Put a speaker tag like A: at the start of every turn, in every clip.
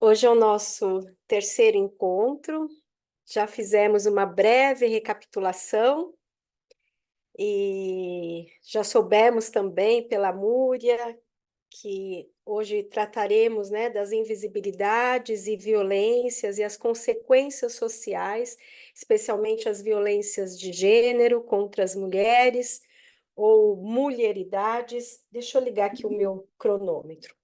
A: Hoje é o nosso terceiro encontro, já fizemos uma breve recapitulação e já soubemos também pela Múria que hoje trataremos, né, das invisibilidades e violências e as consequências sociais, especialmente as violências de gênero contra as mulheres ou mulheridades. Deixa eu ligar aqui o meu cronômetro.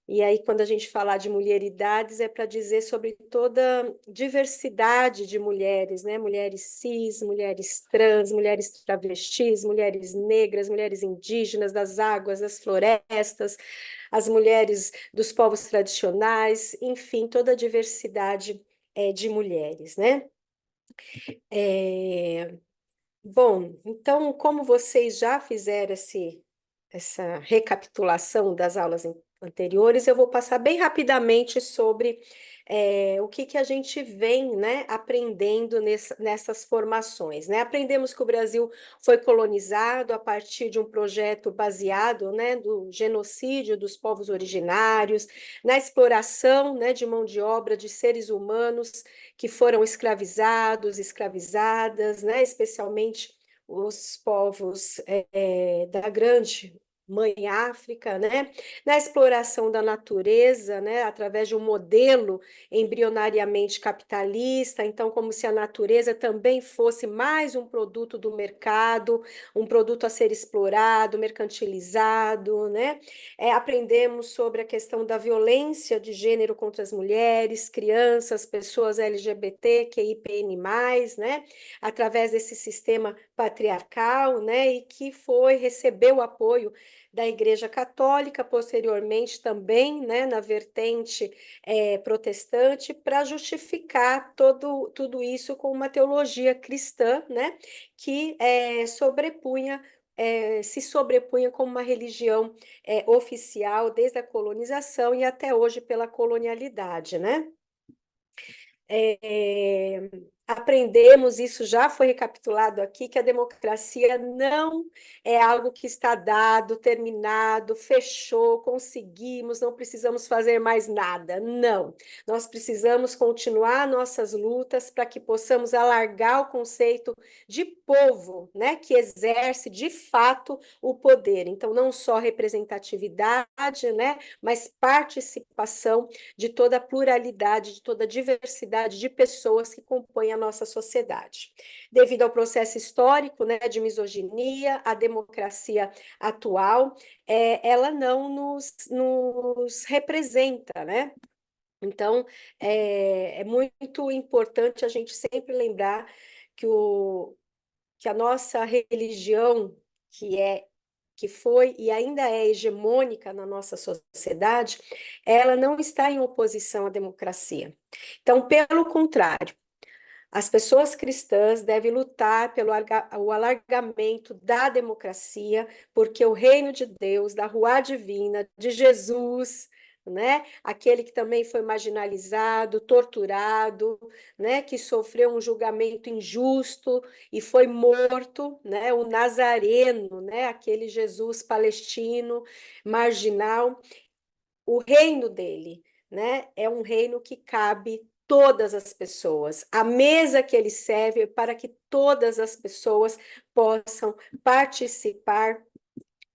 A: E aí, quando a gente falar de mulheridades, é para dizer sobre toda diversidade de mulheres, né? Mulheres cis, mulheres trans, mulheres travestis, mulheres negras, mulheres indígenas, das águas, das florestas, as mulheres dos povos tradicionais, enfim, toda a diversidade de mulheres, né? É, Bom, então, como vocês já fizeram essa recapitulação das aulas anteriores, eu vou passar bem rapidamente sobre o que que a gente vem, né, aprendendo nessas formações, né? Aprendemos que o Brasil foi colonizado a partir de um projeto baseado, né, do genocídio dos povos originários, na exploração, né, de mão de obra de seres humanos que foram escravizados, escravizadas, né, especialmente os povos da grande mãe África, né, na exploração da natureza, né, através de um modelo embrionariamente capitalista, então como se a natureza também fosse mais um produto do mercado, um produto a ser explorado, mercantilizado, né, aprendemos sobre a questão da violência de gênero contra as mulheres, crianças, pessoas LGBT, QIPN+, né, através desse sistema patriarcal, né, e que recebeu apoio da Igreja Católica, posteriormente também, né, na vertente protestante, para justificar tudo isso com uma teologia cristã, né, que se sobrepunha como uma religião oficial desde a colonização e até hoje pela colonialidade, né? É, aprendemos, isso já foi recapitulado aqui, que a democracia não é algo que está dado, terminado, fechou, conseguimos, não precisamos fazer mais nada. Não, nós precisamos continuar nossas lutas para que possamos alargar o conceito de povo, né, que exerce de fato o poder. Então, não só representatividade, né, mas participação de toda a pluralidade, de toda a diversidade de pessoas que compõem a nossa sociedade. Devido ao processo histórico, né, de misoginia, a democracia atual, ela não nos representa, né? Então, é muito importante a gente sempre lembrar que, que a nossa religião, que foi e ainda é hegemônica na nossa sociedade, ela não está em oposição à democracia. Então, pelo contrário, as pessoas cristãs devem lutar pelo o alargamento da democracia, porque o reino de Deus, da Ruá Divina, de Jesus, né? Aquele que também foi marginalizado, torturado, né? Que sofreu um julgamento injusto e foi morto, né? O Nazareno, né? Aquele Jesus palestino, marginal. O reino dele, né? É um reino que cabe todas as pessoas. A mesa que ele serve é para que todas as pessoas possam participar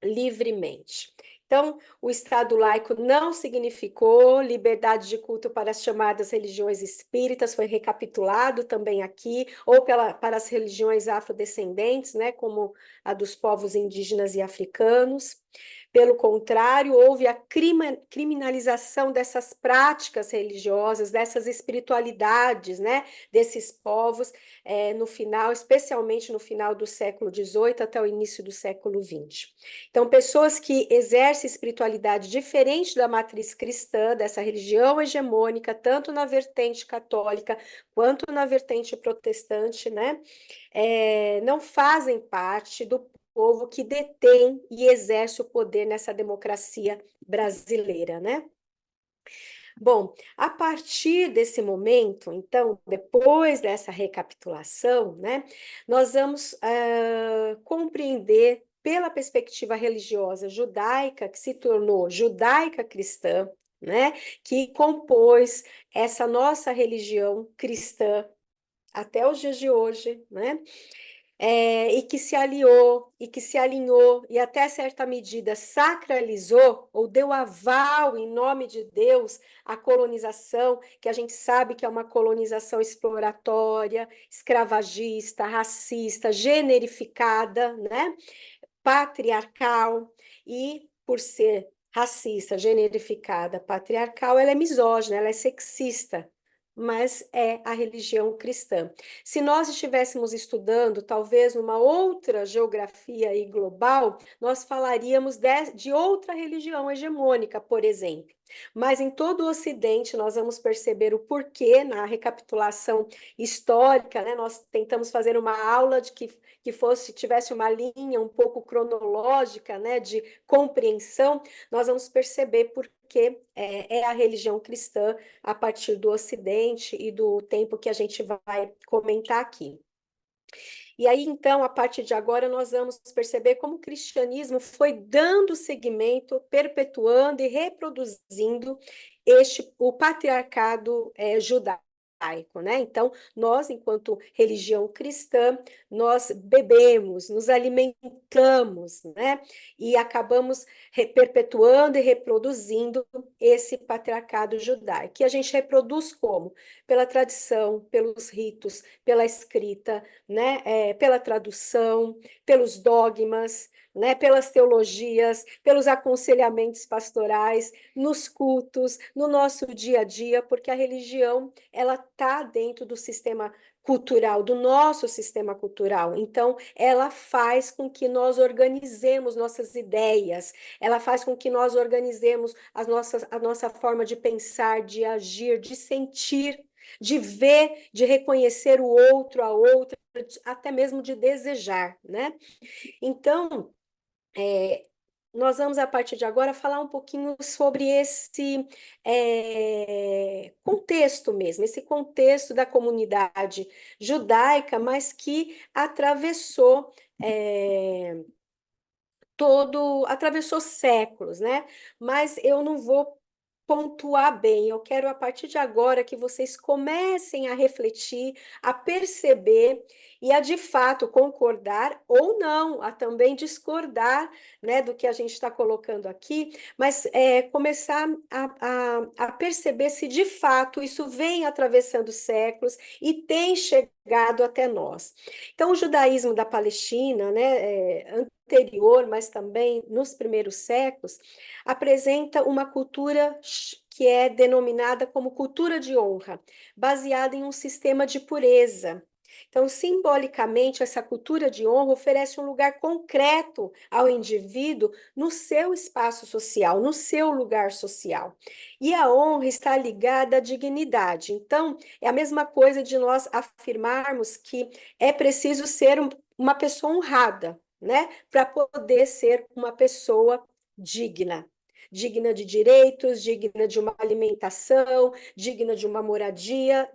A: livremente. Então, o Estado laico não significou liberdade de culto para as chamadas religiões espíritas, foi recapitulado também aqui, ou para as religiões afrodescendentes, né, como a dos povos indígenas e africanos. Pelo contrário, houve a criminalização dessas práticas religiosas, dessas espiritualidades, né, desses povos, no final, especialmente no final do século XVIII até o início do século XX. Então, pessoas que exercem espiritualidade diferente da matriz cristã, dessa religião hegemônica, tanto na vertente católica quanto na vertente protestante, né, não fazem parte do povo que detém e exerce o poder nessa democracia brasileira, né? Bom, a partir desse momento, então, depois dessa recapitulação, né, nós vamos compreender pela perspectiva religiosa judaica, que se tornou judaica cristã, né, que compôs essa nossa religião cristã até os dias de hoje, né? E que se aliou, e que se alinhou, e até certa medida sacralizou, ou deu aval em nome de Deus à colonização, que a gente sabe que é uma colonização exploratória, escravagista, racista, generificada, né? Patriarcal, e por ser racista, generificada, patriarcal, ela é misógina, ela é sexista, mas é a religião cristã. Se nós estivéssemos estudando, talvez, uma outra geografia e global, nós falaríamos de outra religião hegemônica, por exemplo. Mas em todo o Ocidente, nós vamos perceber o porquê na recapitulação histórica, né? Nós tentamos fazer uma aula que tivesse uma linha um pouco cronológica, né, de compreensão, nós vamos perceber por que é a religião cristã a partir do Ocidente e do tempo que a gente vai comentar aqui. E aí, então, a partir de agora, nós vamos perceber como o cristianismo foi dando seguimento, perpetuando e reproduzindo o patriarcado judaico. Né? Então, nós, enquanto religião cristã, nós bebemos, nos alimentamos, né? E acabamos perpetuando e reproduzindo esse patriarcado judaico. Que a gente reproduz como? Pela tradição, pelos ritos, pela escrita, né? Pela tradução, pelos dogmas, né? Pelas teologias, pelos aconselhamentos pastorais, nos cultos, no nosso dia a dia, porque a religião ela está dentro do sistema cultural, do nosso sistema cultural. Então, ela faz com que nós organizemos nossas ideias, ela faz com que nós organizemos a nossa forma de pensar, de agir, de sentir, de ver, de reconhecer o outro, a outra, até mesmo de desejar, né? Então, nós vamos, a partir de agora, falar um pouquinho sobre esse contexto mesmo, esse contexto da comunidade judaica, mas que atravessou atravessou séculos, né? Mas eu não vou pontuar bem. Eu quero, a partir de agora, que vocês comecem a refletir, a perceber e a, de fato, concordar ou não, a também discordar, né, do que a gente está colocando aqui, mas começar a perceber se, de fato, isso vem atravessando séculos e tem chegado até nós. Então, o judaísmo da Palestina, né, anterior, mas também nos primeiros séculos, apresenta uma cultura que é denominada como cultura de honra, baseada em um sistema de pureza. Então, simbolicamente, essa cultura de honra oferece um lugar concreto ao indivíduo no seu espaço social, no seu lugar social. E a honra está ligada à dignidade. Então, é a mesma coisa de nós afirmarmos que é preciso ser uma pessoa honrada, né? Para poder ser uma pessoa digna. Digna de direitos, digna de uma alimentação, digna de uma moradia.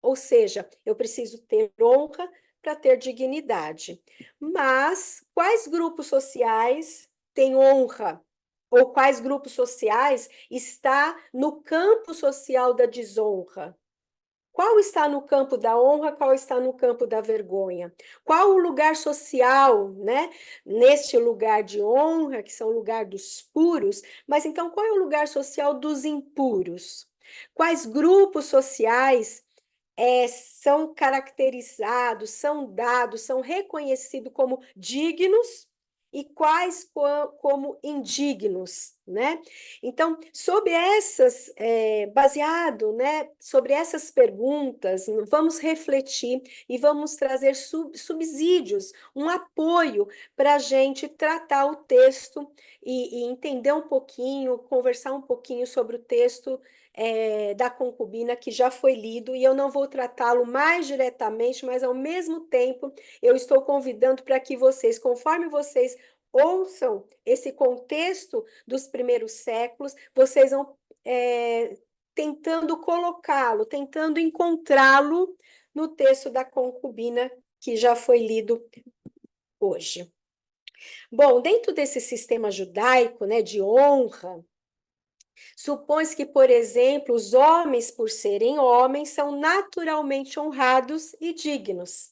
A: Ou seja, eu preciso ter honra para ter dignidade. Mas quais grupos sociais têm honra? Ou quais grupos sociais está no campo social da desonra? Qual está no campo da honra, qual está no campo da vergonha? Qual o lugar social, né? Neste lugar de honra, que são o lugar dos puros, mas então qual é o lugar social dos impuros? Quais grupos sociais são caracterizados, são dados, são reconhecidos como dignos e quais como indignos, né? Então, sobre essas, baseado, né, sobre essas perguntas, vamos refletir e vamos trazer subsídios, um apoio para a gente tratar o texto e entender um pouquinho, conversar um pouquinho sobre o texto da concubina que já foi lido, e eu não vou tratá-lo mais diretamente, mas ao mesmo tempo eu estou convidando para que vocês, conforme vocês ouçam esse contexto dos primeiros séculos, vocês vão tentando colocá-lo, tentando encontrá-lo no texto da concubina que já foi lido hoje. Bom, dentro desse sistema judaico, né, de honra, Supõe-se que, por exemplo, os homens, por serem homens, são naturalmente honrados e dignos,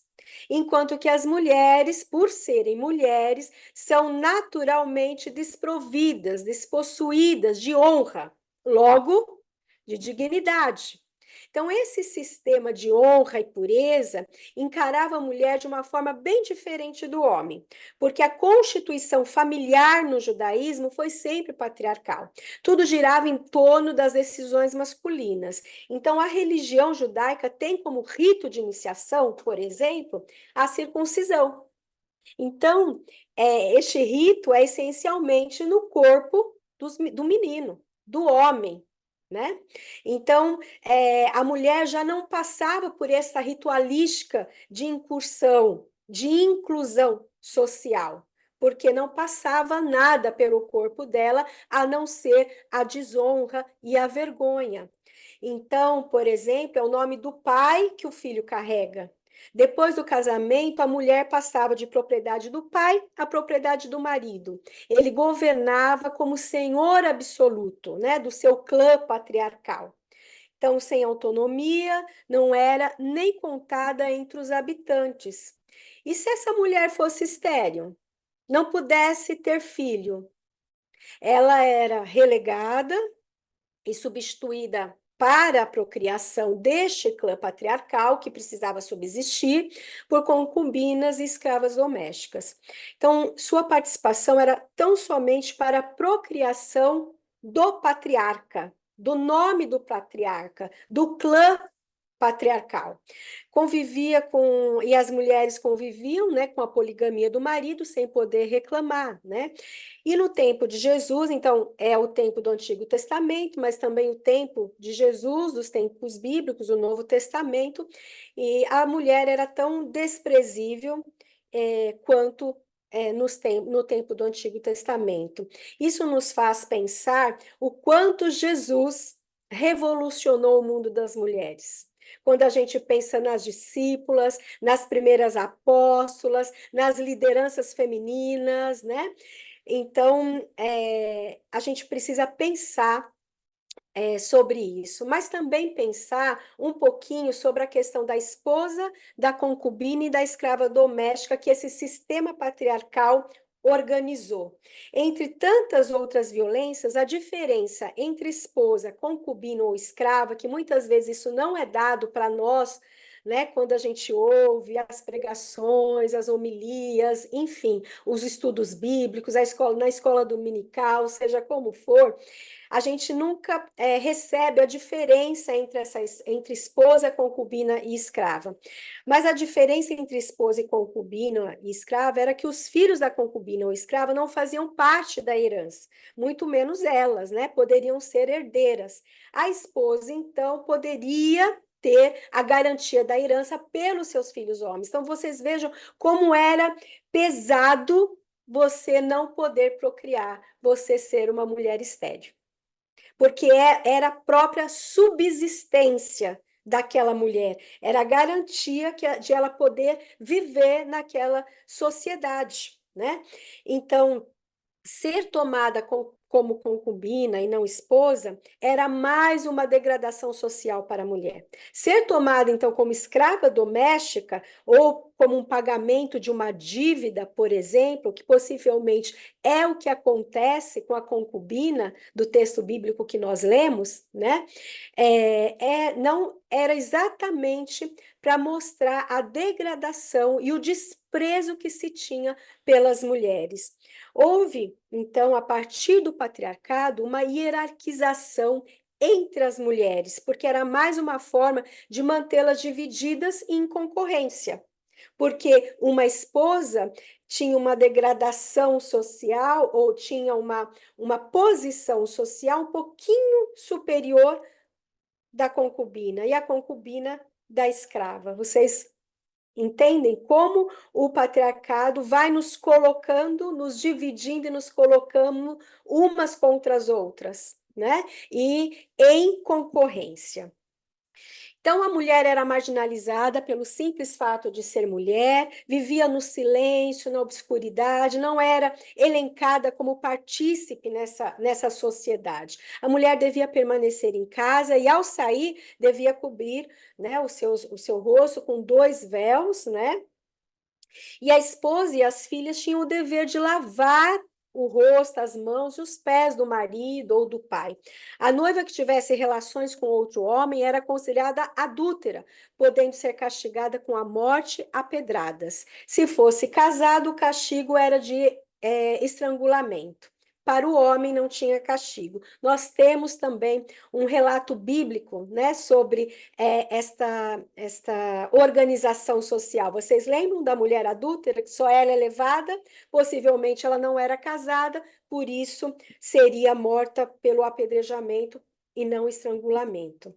A: enquanto que as mulheres, por serem mulheres, são naturalmente desprovidas, despossuídas de honra, logo, de dignidade. Então, esse sistema de honra e pureza encarava a mulher de uma forma bem diferente do homem, porque a constituição familiar no judaísmo foi sempre patriarcal. Tudo girava em torno das decisões masculinas. Então, a religião judaica tem como rito de iniciação, por exemplo, a circuncisão. Então, este rito é essencialmente no corpo do menino, do homem, né? Então, a mulher já não passava por essa ritualística de incursão, de inclusão social, porque não passava nada pelo corpo dela a não ser a desonra e a vergonha. Então, por exemplo, é o nome do pai que o filho carrega. Depois do casamento, a mulher passava de propriedade do pai à propriedade do marido. Ele governava como senhor absoluto, né, do seu clã patriarcal. Então, sem autonomia, não era nem contada entre os habitantes. E se essa mulher fosse estéril, não pudesse ter filho, ela era relegada e substituída para a procriação deste clã patriarcal, que precisava subsistir, por concubinas e escravas domésticas. Então, sua participação era tão somente para a procriação do patriarca, do nome do patriarca, do clã patriarcal. Convivia com, e as mulheres conviviam, né, com a poligamia do marido sem poder reclamar, né? E no tempo de Jesus, então, é o tempo do Antigo Testamento, mas também o tempo de Jesus, dos tempos bíblicos, o Novo Testamento, e a mulher era tão desprezível quanto no tempo do Antigo Testamento. Isso nos faz pensar o quanto Jesus revolucionou o mundo das mulheres. Quando a gente pensa nas discípulas, nas primeiras apóstolas, nas lideranças femininas, né? Então, a gente precisa pensar sobre isso, mas também pensar um pouquinho sobre a questão da esposa, da concubina e da escrava doméstica que esse sistema patriarcal organizou. Entre tantas outras violências, a diferença entre esposa, concubina ou escrava, que muitas vezes isso não é dado para nós, né, quando a gente ouve as pregações, as homilias, enfim, os estudos bíblicos, na escola dominical, seja como for, a gente nunca recebe a diferença entre esposa, concubina e escrava. Mas a diferença entre esposa e concubina e escrava era que os filhos da concubina ou escrava não faziam parte da herança, muito menos elas, né? Poderiam ser herdeiras. A esposa, então, poderia ter a garantia da herança pelos seus filhos homens. Então, vocês vejam como era pesado você não poder procriar, você ser uma mulher estéril, porque era a própria subsistência daquela mulher, era a garantia de ela poder viver naquela sociedade, né? Então, ser tomada como concubina e não esposa era mais uma degradação social para a mulher. Ser tomada, então, como escrava doméstica ou como um pagamento de uma dívida, por exemplo, que possivelmente é o que acontece com a concubina do texto bíblico que nós lemos, né? Não era exatamente para mostrar a degradação e o desprezo que se tinha pelas mulheres. Houve, então, a partir do patriarcado, uma hierarquização entre as mulheres, porque era mais uma forma de mantê-las divididas em concorrência. Porque uma esposa tinha uma degradação social ou tinha uma posição social um pouquinho superior da concubina, e a concubina da escrava. Vocês entendem como o patriarcado vai nos colocando, nos dividindo e nos colocando umas contra as outras, né? E em concorrência. Então, a mulher era marginalizada pelo simples fato de ser mulher, vivia no silêncio, na obscuridade, não era elencada como partícipe nessa sociedade. A mulher devia permanecer em casa e, ao sair, devia cobrir, né, o seu rosto com 2 véus, né? E a esposa e as filhas tinham o dever de lavar o rosto, as mãos e os pés do marido ou do pai. A noiva que tivesse relações com outro homem era considerada adúltera, podendo ser castigada com a morte a pedradas. Se fosse casado, o castigo era de estrangulamento. Para o homem não tinha castigo. Nós temos também um relato bíblico, né, sobre esta organização social. Vocês lembram da mulher adúltera, que só ela é levada? Possivelmente ela não era casada, por isso seria morta pelo apedrejamento e não estrangulamento.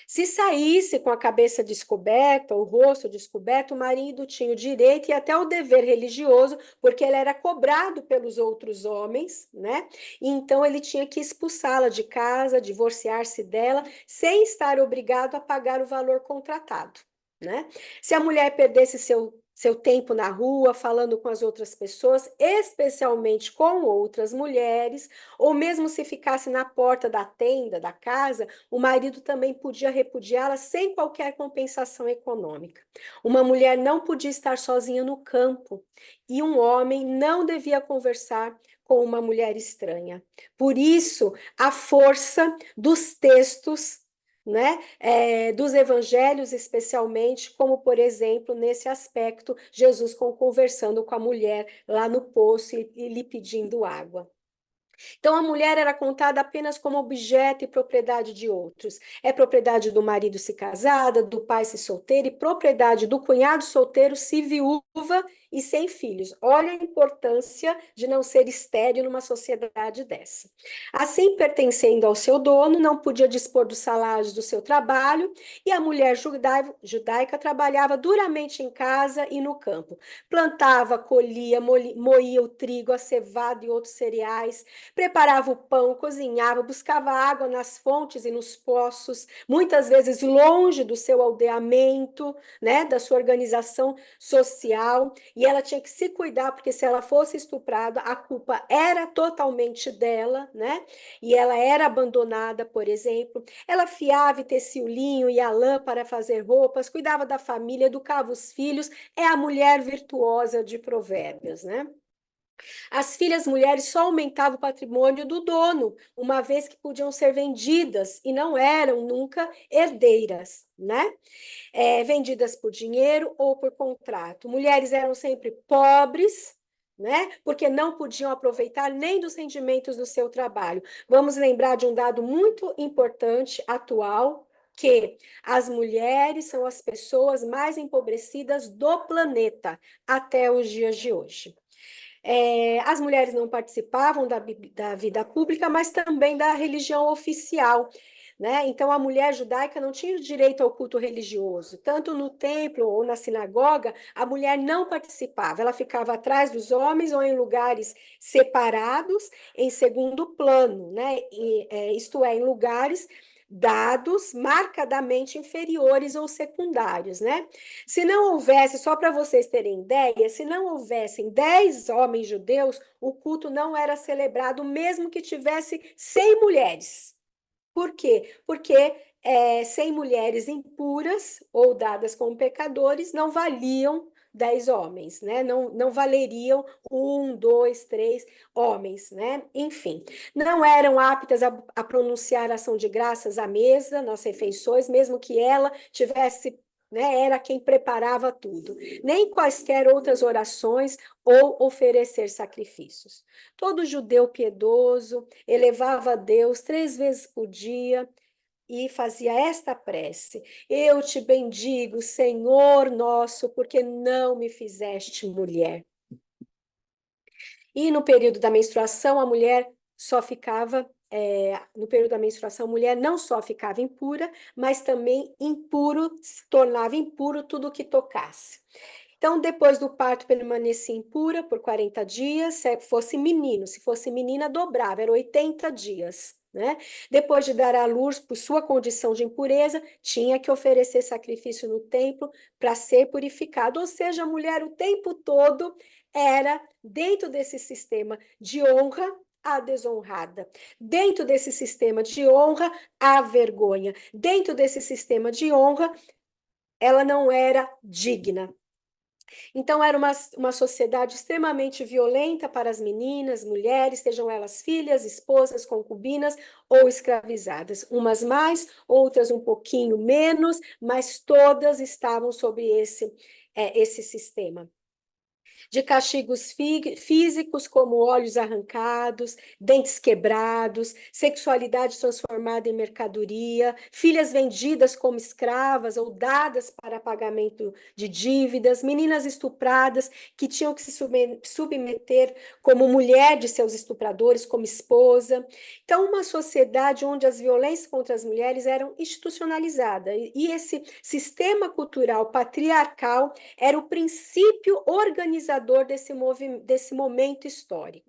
A: Se saísse com a cabeça descoberta, o rosto descoberto, o marido tinha o direito e até o dever religioso, porque ele era cobrado pelos outros homens, né? E então ele tinha que expulsá-la de casa, divorciar-se dela, sem estar obrigado a pagar o valor contratado, né? Se a mulher perdesse seu tempo na rua, falando com as outras pessoas, especialmente com outras mulheres, ou mesmo se ficasse na porta da tenda, da casa, o marido também podia repudiá-la sem qualquer compensação econômica. Uma mulher não podia estar sozinha no campo e um homem não devia conversar com uma mulher estranha. Por isso, a força dos textos, né, dos evangelhos especialmente, como por exemplo, nesse aspecto, Jesus conversando com a mulher lá no poço e lhe pedindo água. Então, a mulher era contada apenas como objeto e propriedade de outros. É propriedade do marido se casada, do pai se solteiro e propriedade do cunhado solteiro se viúva e sem filhos. Olha a importância de não ser estéril numa sociedade dessa. Assim, pertencendo ao seu dono, não podia dispor dos salários do seu trabalho e a mulher judaica trabalhava duramente em casa e no campo. Plantava, colhia, moía o trigo, a cevada e outros cereais, preparava o pão, cozinhava, buscava água nas fontes e nos poços, muitas vezes longe do seu aldeamento, né, da sua organização social, e ela tinha que se cuidar, porque se ela fosse estuprada, a culpa era totalmente dela, né? E ela era abandonada, por exemplo. Ela fiava e tecia o linho e a lã para fazer roupas, cuidava da família, educava os filhos. É a mulher virtuosa de Provérbios, né? As filhas mulheres só aumentavam o patrimônio do dono, uma vez que podiam ser vendidas e não eram nunca herdeiras, né? Vendidas por dinheiro ou por contrato. Mulheres eram sempre pobres, né? Porque não podiam aproveitar nem dos rendimentos do seu trabalho. Vamos lembrar de um dado muito importante, atual, que as mulheres são as pessoas mais empobrecidas do planeta até os dias de hoje. As mulheres não participavam da vida pública, mas também da religião oficial, né? Então, a mulher judaica não tinha direito ao culto religioso. Tanto no templo ou na sinagoga, a mulher não participava. Ela ficava atrás dos homens ou em lugares separados, em segundo plano, né? Isto é, em lugares dados marcadamente inferiores ou secundários, né? Se não houvesse, só para vocês terem ideia, se não houvessem 10 homens judeus, o culto não era celebrado, mesmo que tivesse 100 mulheres. Por quê? Porque 100 mulheres impuras ou dadas como pecadores não valiam 10 homens, né? Não valeriam 1, 2, 3 homens, né? Enfim, não eram aptas a pronunciar ação de graças à mesa, nas refeições, mesmo que ela tivesse, né, era quem preparava tudo, nem quaisquer outras orações ou oferecer sacrifícios. Todo judeu piedoso elevava a Deus 3 vezes por dia e fazia esta prece: Eu te bendigo, Senhor nosso, porque não me fizeste mulher. E no período da menstruação, a mulher só ficava, no período da menstruação, a mulher não só ficava impura, mas também impuro, se tornava impuro tudo que tocasse. Então, depois do parto, permanecia impura por 40 dias, se fosse menino, se fosse menina, dobrava, era 80 dias. né? Depois de dar à luz, por sua condição de impureza, tinha que oferecer sacrifício no templo para ser purificado. Ou seja, a mulher o tempo todo era, dentro desse sistema de honra, a desonrada. Dentro desse sistema de honra, a vergonha. Dentro desse sistema de honra, ela não era digna. Então, era uma sociedade extremamente violenta para as meninas, mulheres, sejam elas filhas, esposas, concubinas ou escravizadas. Umas mais, outras um pouquinho menos, mas todas estavam sob esse sistema de castigos físicos, como olhos arrancados, dentes quebrados, sexualidade transformada em mercadoria, filhas vendidas como escravas ou dadas para pagamento de dívidas, meninas estupradas que tinham que se submeter como mulher de seus estupradores, como esposa. Então, uma sociedade onde as violências contra as mulheres eram institucionalizadas, e esse sistema cultural patriarcal era o princípio organizador desse momento histórico.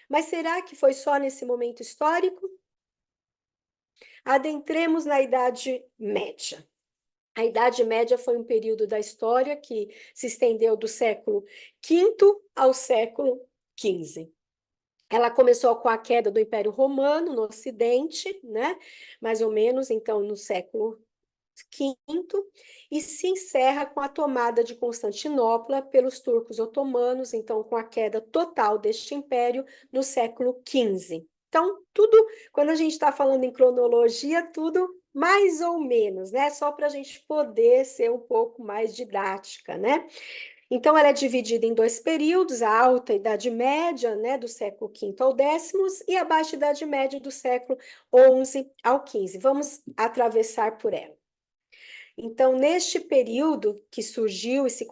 A: Mas será que foi só nesse momento histórico? Adentremos na Idade Média. A Idade Média foi um período da história que se estendeu do século V ao século XV. Ela começou com a queda do Império Romano no Ocidente, né? Mais ou menos, então, no século V, e se encerra com a tomada de Constantinopla pelos turcos otomanos, então com a queda total deste império no século XV. Então, tudo, quando a gente está falando em cronologia, tudo mais ou menos, né? Só para a gente poder ser um pouco mais didática, né? Então, ela é dividida em dois períodos, a Alta Idade Média, né, do século V ao X, e a Baixa Idade Média, do século XI ao XV. Vamos atravessar por ela. Então, neste período que surgiu e se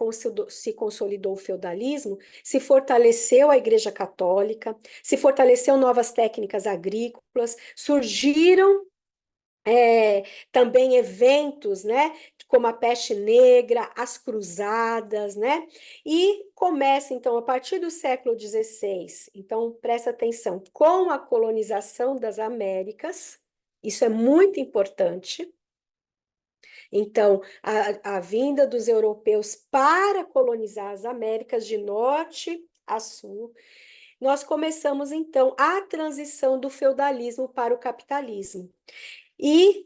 A: consolidou o feudalismo, se fortaleceu a Igreja Católica, se fortaleceu novas técnicas agrícolas, surgiram também eventos, né, como a peste negra, as cruzadas, né, e começa, então, a partir do século XVI, então, presta atenção, com a colonização das Américas, isso é muito importante. Então, a vinda dos europeus para colonizar as Américas de norte a sul, nós começamos, então, a transição do feudalismo para o capitalismo. E,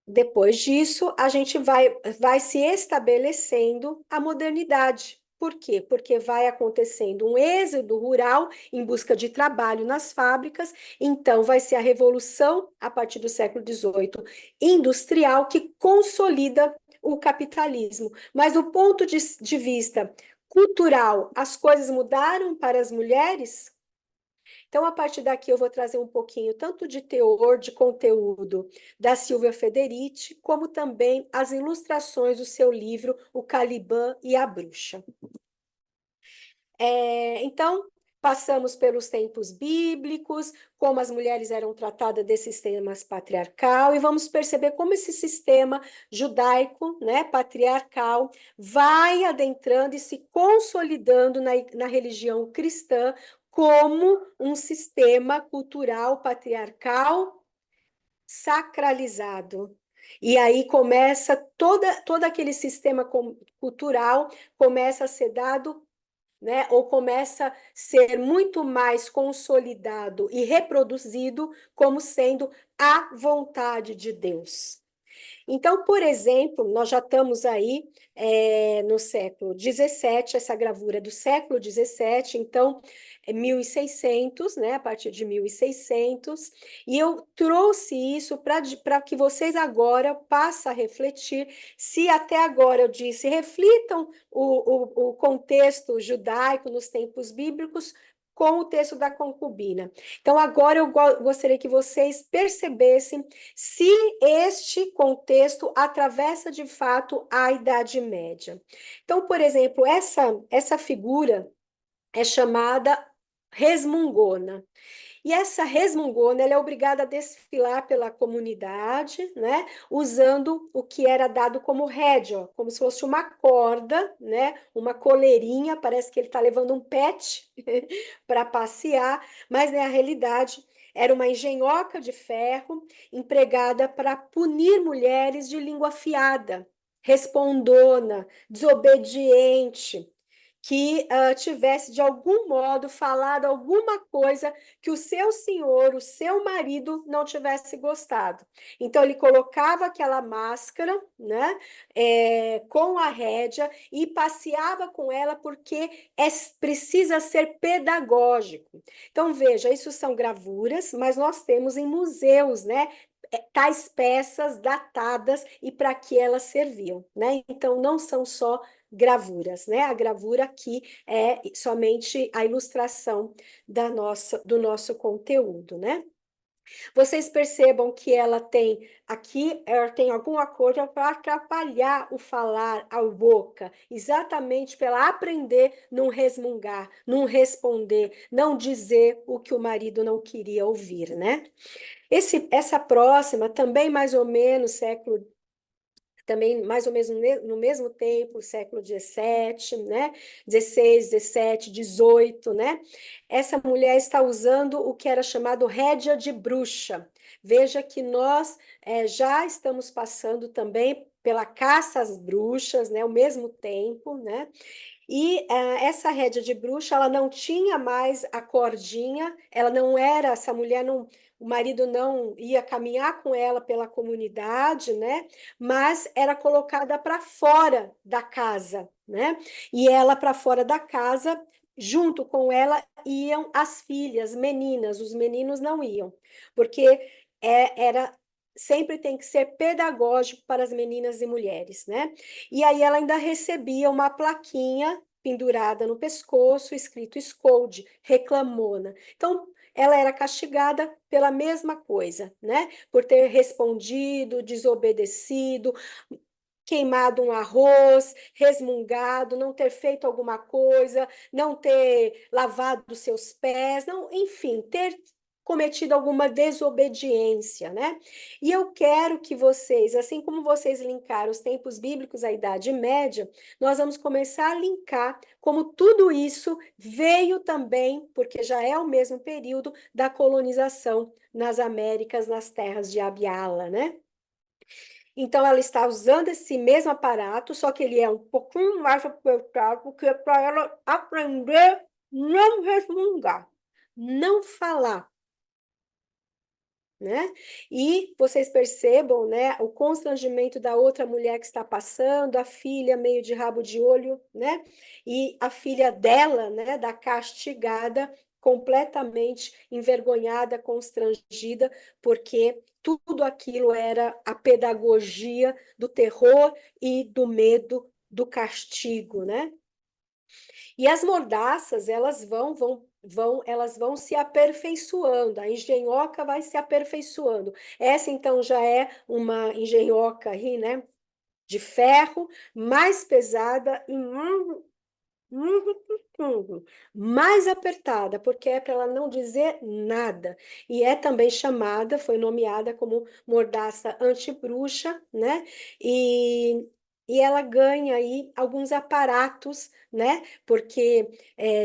A: depois disso, a gente vai se estabelecendo a modernidade. Por quê? Porque vai acontecendo um êxodo rural em busca de trabalho nas fábricas, então vai ser a revolução, a partir do século XVIII, industrial, que consolida o capitalismo. Mas do ponto de vista cultural, as coisas mudaram para as mulheres? Então, a partir daqui, eu vou trazer um pouquinho tanto de teor, de conteúdo da Silvia Federici, como também as ilustrações do seu livro O Caliban e a Bruxa. Então, passamos pelos tempos bíblicos, como as mulheres eram tratadas desses sistemas patriarcal, e vamos perceber como esse sistema judaico, né, patriarcal, vai adentrando e se consolidando na religião cristã como um sistema cultural patriarcal sacralizado. E aí começa todo aquele sistema cultural começa a ser dado, né, ou começa a ser muito mais consolidado e reproduzido como sendo a vontade de Deus. Então, por exemplo, nós já estamos aí no século XVII, essa gravura é do século XVII, então, 1600, né, a partir de 1600, e eu trouxe isso para que vocês agora passem a refletir, se até agora eu disse, reflitam o contexto judaico nos tempos bíblicos, com o texto da concubina. Então, agora eu gostaria que vocês percebessem se este contexto atravessa de fato a Idade Média. Então, por exemplo, essa figura é chamada resmungona. E essa resmungona ela é obrigada a desfilar pela comunidade, né, usando o que era dado como rédea, como se fosse uma corda, né, uma coleirinha, parece que ele está levando um pet para passear, mas na realidade era uma engenhoca de ferro empregada para punir mulheres de língua afiada, respondona, desobediente, que tivesse de algum modo falado alguma coisa que o seu senhor, o seu marido, não tivesse gostado. Então ele colocava aquela máscara, né, com a rédea e passeava com ela porque precisa ser pedagógico. Então veja, isso são gravuras, mas nós temos em museus, né? Tais peças datadas e para que elas serviam, né? Então não são só gravuras, né? A gravura aqui é somente a ilustração do nosso conteúdo, né? Vocês percebam que ela tem alguma coisa para atrapalhar o falar, a boca, exatamente para ela aprender não resmungar, não responder, não dizer o que o marido não queria ouvir, né? Essa próxima, também mais ou menos no mesmo tempo, século XVII, né? 16, 17, 18, né? Essa mulher está usando o que era chamado rédea de bruxa. Veja que nós já estamos passando também pela caça às bruxas, né? Ao mesmo tempo, né? E essa rédea de bruxa, ela não tinha mais a cordinha, essa mulher não, o marido não ia caminhar com ela pela comunidade, né? Mas era colocada para fora da casa, né? E ela para fora da casa, junto com ela iam as filhas, meninas, os meninos não iam, porque era sempre tem que ser pedagógico para as meninas e mulheres, né? E aí ela ainda recebia uma plaquinha pendurada no pescoço, escrito Scold, reclamona. Então, ela era castigada pela mesma coisa, né? Por ter respondido, desobedecido, queimado um arroz, resmungado, não ter feito alguma coisa, não ter lavado seus pés, não, enfim, ter cometido alguma desobediência, né? E eu quero que vocês, assim como vocês linkaram os tempos bíblicos à Idade Média, nós vamos começar a linkar como tudo isso veio também, porque já é o mesmo período da colonização nas Américas, nas terras de Abiala, né? Então, ela está usando esse mesmo aparato, só que ele é um pouquinho mais apertado, porque é para ela aprender não resmungar, não falar, né? E vocês percebam, né, o constrangimento da outra mulher que está passando, a filha meio de rabo de olho, né? E a filha dela, né, da castigada, completamente envergonhada, constrangida, porque tudo aquilo era a pedagogia do terror e do medo do castigo, né? E as mordaças, elas vão se aperfeiçoando, a engenhoca vai se aperfeiçoando. Essa, então, já é uma engenhoca aí, né, de ferro, mais pesada e mais apertada, porque é para ela não dizer nada. E é também chamada, foi nomeada como mordaça antibruxa, né? E, e ela ganha aí alguns aparatos, né? Porque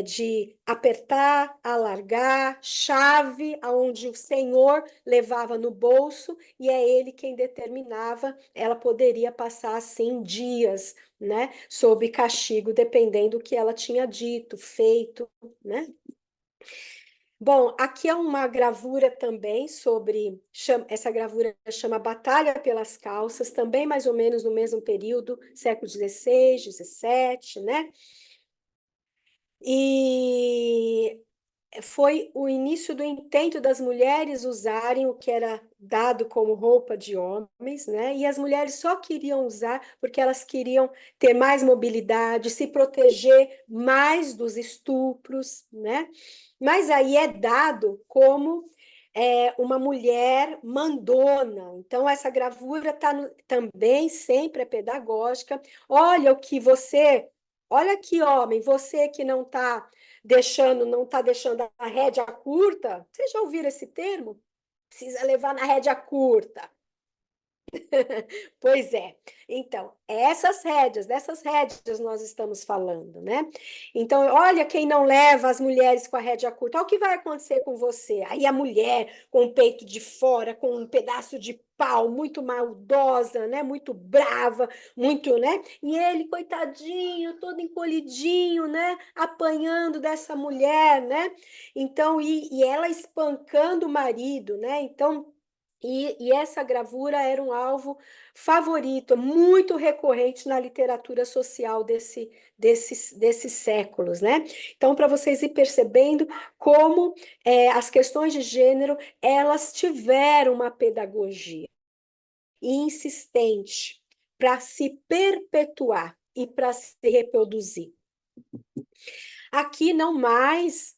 A: de apertar, alargar, chave, aonde o senhor levava no bolso, e é ele quem determinava, ela poderia passar assim dias, né, sob castigo, dependendo do que ela tinha dito, feito, né? Bom, aqui é uma gravura também essa gravura chama Batalha pelas Calças, também mais ou menos no mesmo período, século XVI, XVII, né? E foi o início do intento das mulheres usarem o que era dado como roupa de homens, né? E as mulheres só queriam usar porque elas queriam ter mais mobilidade, se proteger mais dos estupros, né? Mas aí é dado como uma mulher mandona. Então, essa gravura também sempre é pedagógica. Olha aqui, homem, você que não está deixando a rédea curta. Vocês já ouviram esse termo? Precisa levar na rédea curta. Pois é. Então, dessas rédeas nós estamos falando, né? Então, olha quem não leva as mulheres com a rédea curta, olha o que vai acontecer com você. Aí a mulher com o peito de fora, com um pedaço de pau, muito maldosa, né? Muito brava, muito, né? E ele, coitadinho, todo encolhidinho, né? Apanhando dessa mulher, né? Então, e ela espancando o marido, né? Então, e essa gravura era um alvo favorito, muito recorrente na literatura social desses séculos, né? Então, para vocês ir percebendo como as questões de gênero, elas tiveram uma pedagogia insistente para se perpetuar e para se reproduzir. Aqui não mais,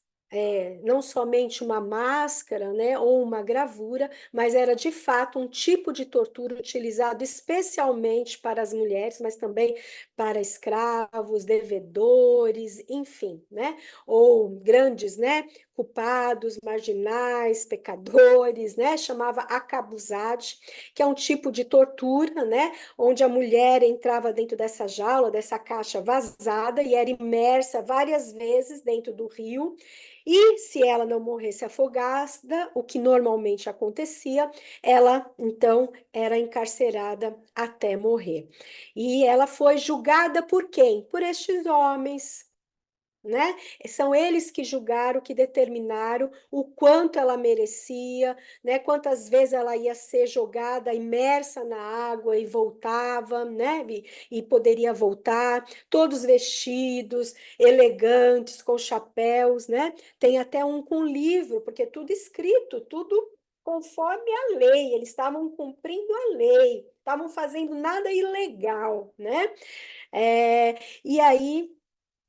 A: não somente uma máscara, né, ou uma gravura, mas era de fato um tipo de tortura utilizado especialmente para as mulheres, mas também para escravos, devedores, enfim, né, ou grandes, né, culpados, marginais, pecadores, né, chamava acabuzade, que é um tipo de tortura, né, onde a mulher entrava dentro dessa jaula, dessa caixa vazada e era imersa várias vezes dentro do rio. E se ela não morresse afogada, o que normalmente acontecia, ela então era encarcerada até morrer. E ela foi julgada por quem? Por estes homens, né? São eles que julgaram, que determinaram o quanto ela merecia, né? Quantas vezes ela ia ser jogada, imersa na água e voltava, né? E poderia voltar, todos vestidos, elegantes, com chapéus, né? Tem até um com livro, porque tudo escrito, tudo conforme a lei, eles estavam cumprindo a lei, estavam fazendo nada ilegal, né? E aí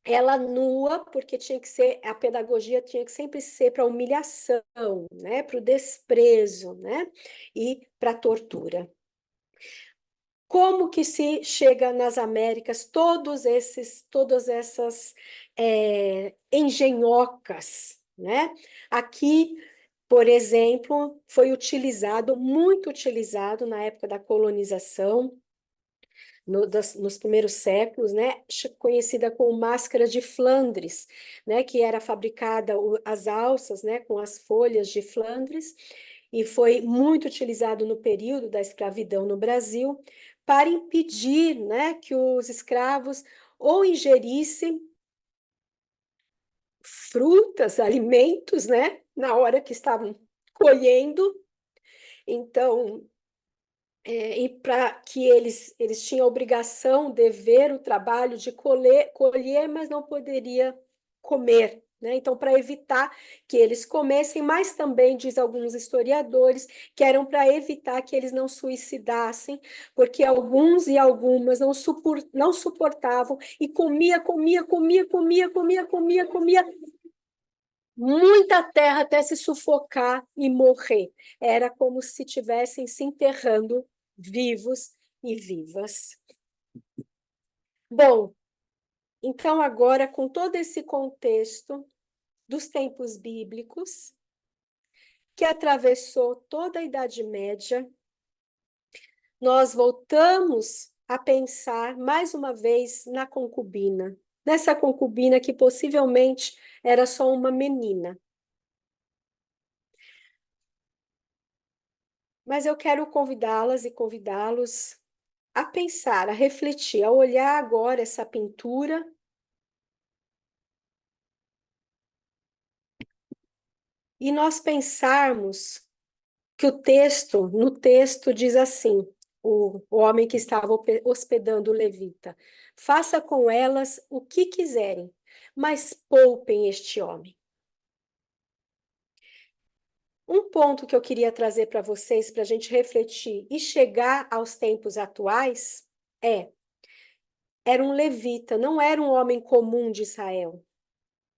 A: ela nua, porque tinha que ser, a pedagogia tinha que sempre ser para humilhação, né, para o desprezo, né, e para a tortura. Como que se chega nas Américas todas essas engenhocas, né? Aqui, por exemplo, foi utilizado, muito utilizado na época da colonização, nos primeiros séculos, né, conhecida como máscara de Flandres, né, que era fabricada as alças, né, com as folhas de Flandres, e foi muito utilizado no período da escravidão no Brasil para impedir, né, que os escravos ou ingerissem frutas, alimentos, né, na hora que estavam colhendo. Então, e para que eles tinham a obrigação, dever, o trabalho de colher, mas não poderia comer, né? Então, para evitar que eles comessem, mas também, diz alguns historiadores, que eram para evitar que eles não suicidassem, porque alguns e algumas não suportavam e comia muita terra até se sufocar e morrer. Era como se tivessem se enterrando vivos e vivas. Bom, então agora, com todo esse contexto dos tempos bíblicos, que atravessou toda a Idade Média, nós voltamos a pensar mais uma vez na concubina, nessa concubina que possivelmente era só uma menina. Mas eu quero convidá-las e convidá-los a pensar, a refletir, a olhar agora essa pintura e nós pensarmos que no texto diz assim, o homem que estava hospedando o levita, faça com elas o que quiserem, mas poupem este homem. Um ponto que eu queria trazer para vocês, para a gente refletir e chegar aos tempos atuais, era um levita, não era um homem comum de Israel.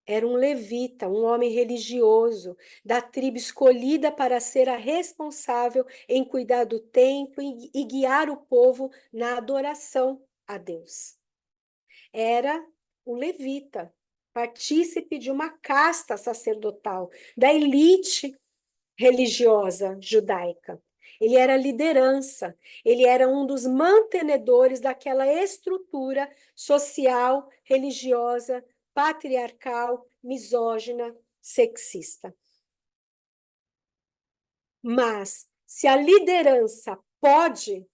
A: Era um levita, um homem religioso, da tribo escolhida para ser a responsável em cuidar do templo e guiar o povo na adoração a Deus. Era um levita, partícipe de uma casta sacerdotal, da elite religiosa judaica. ele era liderança, ele era um dos mantenedores daquela estrutura social, religiosa, patriarcal, misógina, sexista. Mas, se a liderança pode,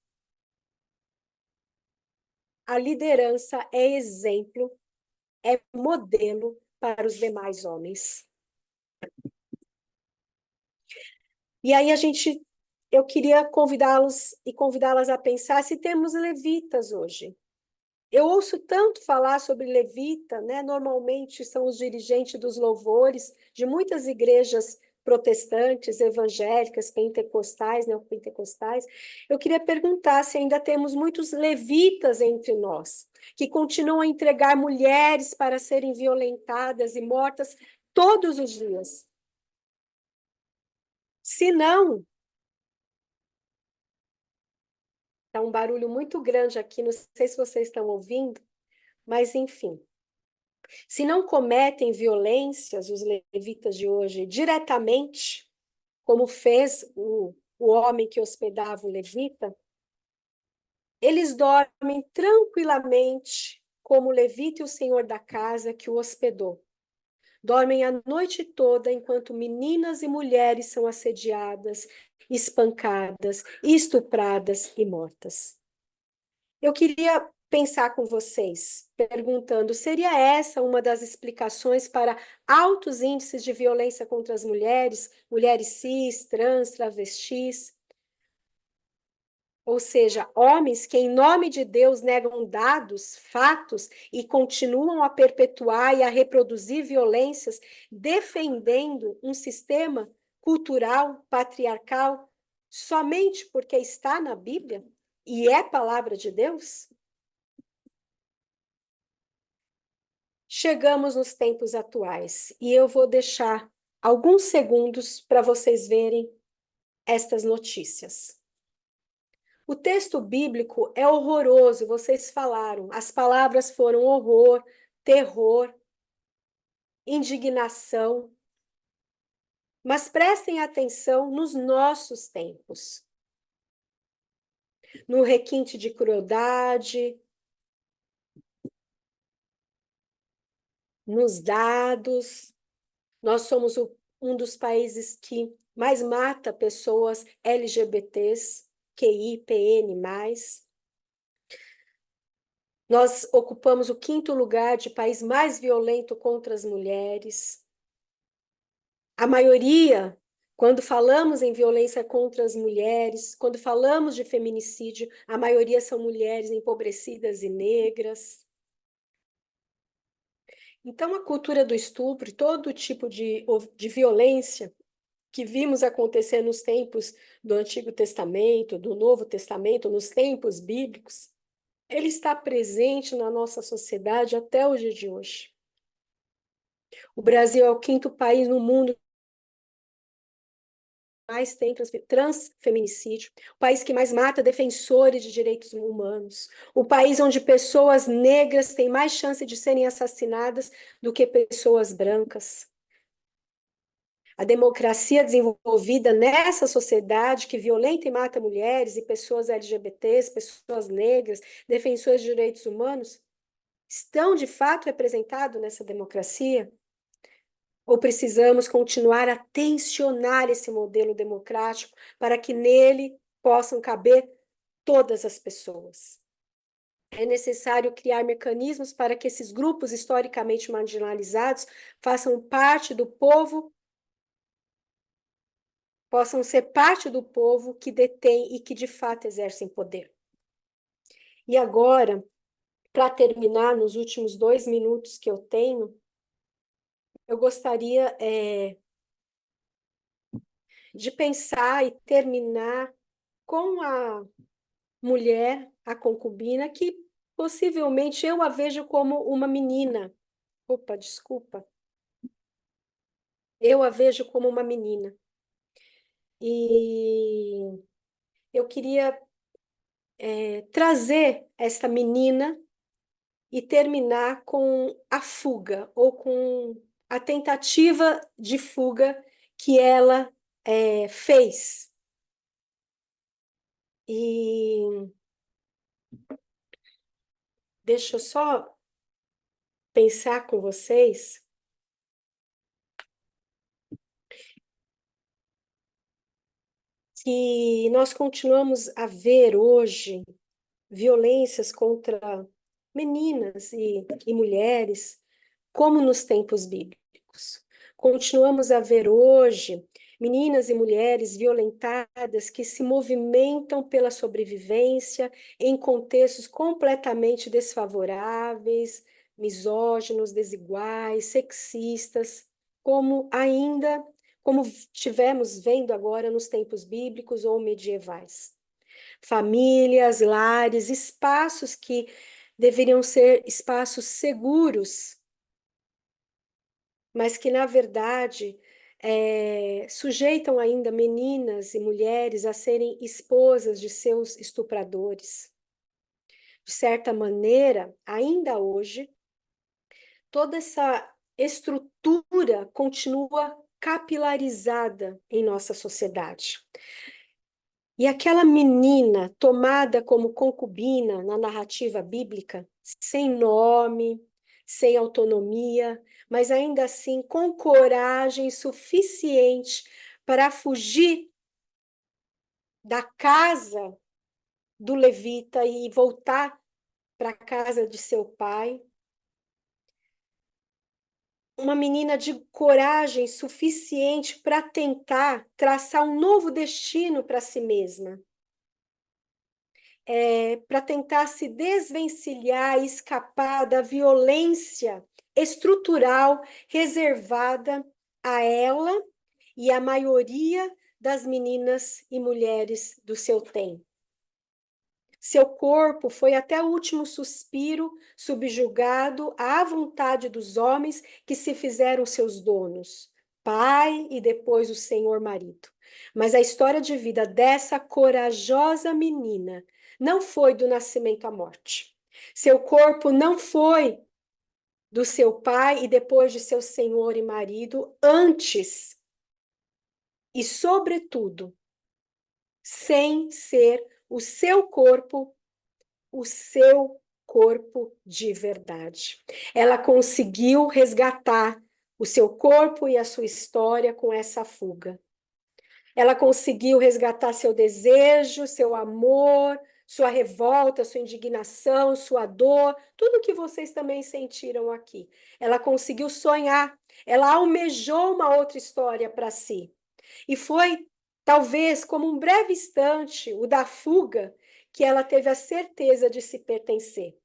A: a liderança é exemplo, é modelo para os demais homens. E aí eu queria convidá-los e convidá-las a pensar se temos levitas hoje. Eu ouço tanto falar sobre levita, né? Normalmente são os dirigentes dos louvores de muitas igrejas protestantes, evangélicas, pentecostais, neopentecostais. Eu queria perguntar se ainda temos muitos levitas entre nós, que continuam a entregar mulheres para serem violentadas e mortas todos os dias. Se não, está um barulho muito grande aqui, não sei se vocês estão ouvindo, mas enfim. Se não cometem violências, os levitas de hoje, diretamente, como fez o homem que hospedava o levita, eles dormem tranquilamente, como o levita e o senhor da casa que o hospedou. Dormem a noite toda enquanto meninas e mulheres são assediadas, espancadas, estupradas e mortas. Eu queria pensar com vocês, perguntando: seria essa uma das explicações para altos índices de violência contra as mulheres, mulheres cis, trans, travestis? Ou seja, homens que, em nome de Deus, negam dados, fatos e continuam a perpetuar e a reproduzir violências, defendendo um sistema cultural, patriarcal, somente porque está na Bíblia e é palavra de Deus? Chegamos nos tempos atuais e eu vou deixar alguns segundos para vocês verem estas notícias. O texto bíblico é horroroso, vocês falaram. As palavras foram horror, terror, indignação. Mas prestem atenção nos nossos tempos. No requinte de crueldade, nos dados. Nós somos um dos países que mais mata pessoas LGBTs, QI, PN+. Nós ocupamos o 5º lugar de país mais violento contra as mulheres. A maioria, quando falamos em violência contra as mulheres, quando falamos de feminicídio, a maioria são mulheres empobrecidas e negras. Então, a cultura do estupro, todo tipo de violência que vimos acontecer nos tempos do Antigo Testamento, do Novo Testamento, nos tempos bíblicos, ele está presente na nossa sociedade até o dia de hoje. O Brasil é o 5º país no mundo que mais tem transfeminicídio, o país que mais mata defensores de direitos humanos, o país onde pessoas negras têm mais chance de serem assassinadas do que pessoas brancas. A democracia desenvolvida nessa sociedade que violenta e mata mulheres e pessoas LGBTs, pessoas negras, defensores de direitos humanos, estão de fato representados nessa democracia? Ou precisamos continuar a tensionar esse modelo democrático para que nele possam caber todas as pessoas? É necessário criar mecanismos para que esses grupos historicamente marginalizados façam parte do povo, possam ser parte do povo que detém e que de fato exercem poder. E agora, para terminar, nos últimos 2 minutos que eu tenho, eu gostaria de pensar e terminar com a mulher, a concubina, que possivelmente eu a vejo como uma menina. Opa, desculpa. Eu a vejo como uma menina. E eu queria trazer esta menina e terminar com a fuga, ou com a tentativa de fuga que ela fez. E deixa eu só pensar com vocês que nós continuamos a ver hoje violências contra meninas e mulheres, como nos tempos bíblicos. Continuamos a ver hoje meninas e mulheres violentadas que se movimentam pela sobrevivência em contextos completamente desfavoráveis, misóginos, desiguais, sexistas, como ainda como tivemos vendo agora nos tempos bíblicos ou medievais. Famílias, lares, espaços que deveriam ser espaços seguros, mas que, na verdade, sujeitam ainda meninas e mulheres a serem esposas de seus estupradores. De certa maneira, ainda hoje, toda essa estrutura continua capilarizada em nossa sociedade. E aquela menina tomada como concubina na narrativa bíblica, sem nome, sem autonomia, mas ainda assim com coragem suficiente para fugir da casa do levita e voltar para a casa de seu pai. Uma menina de coragem suficiente para tentar traçar um novo destino para si mesma. Para tentar se desvencilhar e escapar da violência estrutural reservada a ela e à maioria das meninas e mulheres do seu tempo. Seu corpo foi até o último suspiro subjugado à vontade dos homens que se fizeram seus donos, pai e depois o senhor marido. Mas a história de vida dessa corajosa menina não foi do nascimento à morte. Seu corpo não foi do seu pai e depois de seu senhor e marido, antes e, sobretudo, sem ser o seu corpo de verdade. Ela conseguiu resgatar o seu corpo e a sua história com essa fuga. Ela conseguiu resgatar seu desejo, seu amor, sua revolta, sua indignação, sua dor, tudo que vocês também sentiram aqui. Ela conseguiu sonhar, ela almejou uma outra história para si. E foi, talvez, como um breve instante, o da fuga, que ela teve a certeza de se pertencer.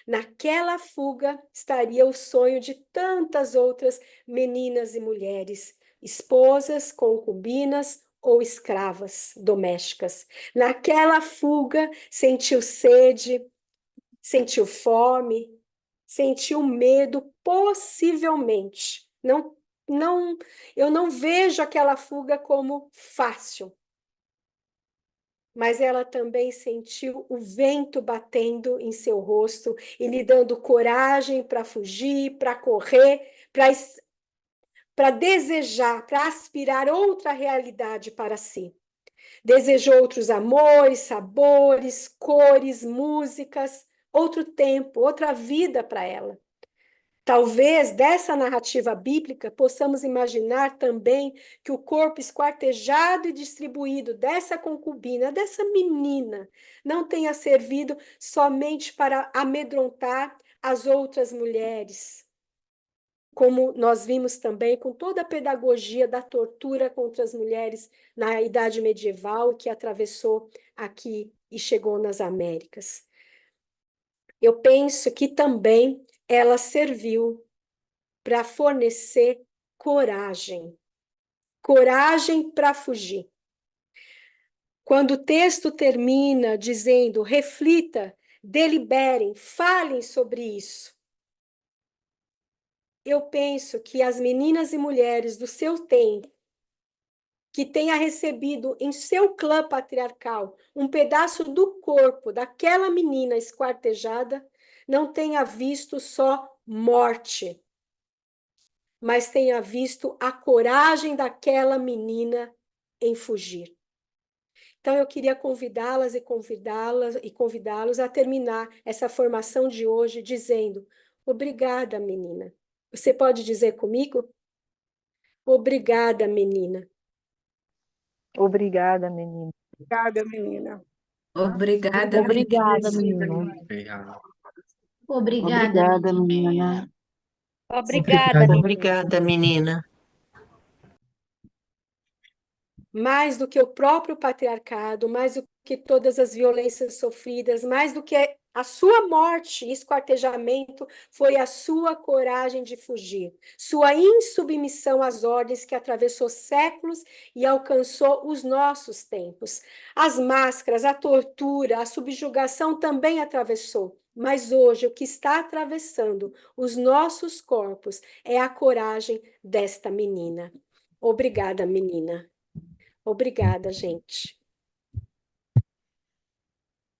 A: Naquela fuga estaria o sonho de tantas outras meninas e mulheres, esposas, concubinas ou escravas domésticas. Naquela fuga, sentiu sede, sentiu fome, sentiu medo, possivelmente. Não, eu não vejo aquela fuga como fácil, mas ela também sentiu o vento batendo em seu rosto e lhe dando coragem para fugir, para correr, para desejar, para aspirar outra realidade para si. Desejou outros amores, sabores, cores, músicas, outro tempo, outra vida para ela. Talvez dessa narrativa bíblica possamos imaginar também que o corpo esquartejado e distribuído dessa concubina, dessa menina, não tenha servido somente para amedrontar as outras mulheres, como nós vimos também com toda a pedagogia da tortura contra as mulheres na Idade Medieval, que atravessou aqui e chegou nas Américas. Eu penso que também ela serviu para fornecer coragem. Coragem para fugir. Quando o texto termina dizendo reflita, deliberem, falem sobre isso, eu penso que as meninas e mulheres do seu tempo, que tenha recebido em seu clã patriarcal um pedaço do corpo daquela menina esquartejada, não tenha visto só morte, mas tenha visto a coragem daquela menina em fugir. Então, eu queria convidá-las e convidá-los a terminar essa formação de hoje dizendo: obrigada, menina. Você pode dizer comigo? Obrigada, menina.
B: Obrigada, menina.
C: Obrigada, menina.
D: Obrigada,
B: Obrigada,
D: menina.
B: menina.
D: Obrigada,
B: Obrigada, menina.
A: Obrigada, menina.
D: Obrigada, menina.
A: Mais do que o próprio patriarcado, mais do que todas as violências sofridas, mais do que a sua morte e esquartejamento, foi a sua coragem de fugir, sua insubmissão às ordens que atravessou séculos e alcançou os nossos tempos. As máscaras, a tortura, a subjugação também atravessou. Mas hoje o que está atravessando os nossos corpos é a coragem desta menina. Obrigada, menina. Obrigada, gente.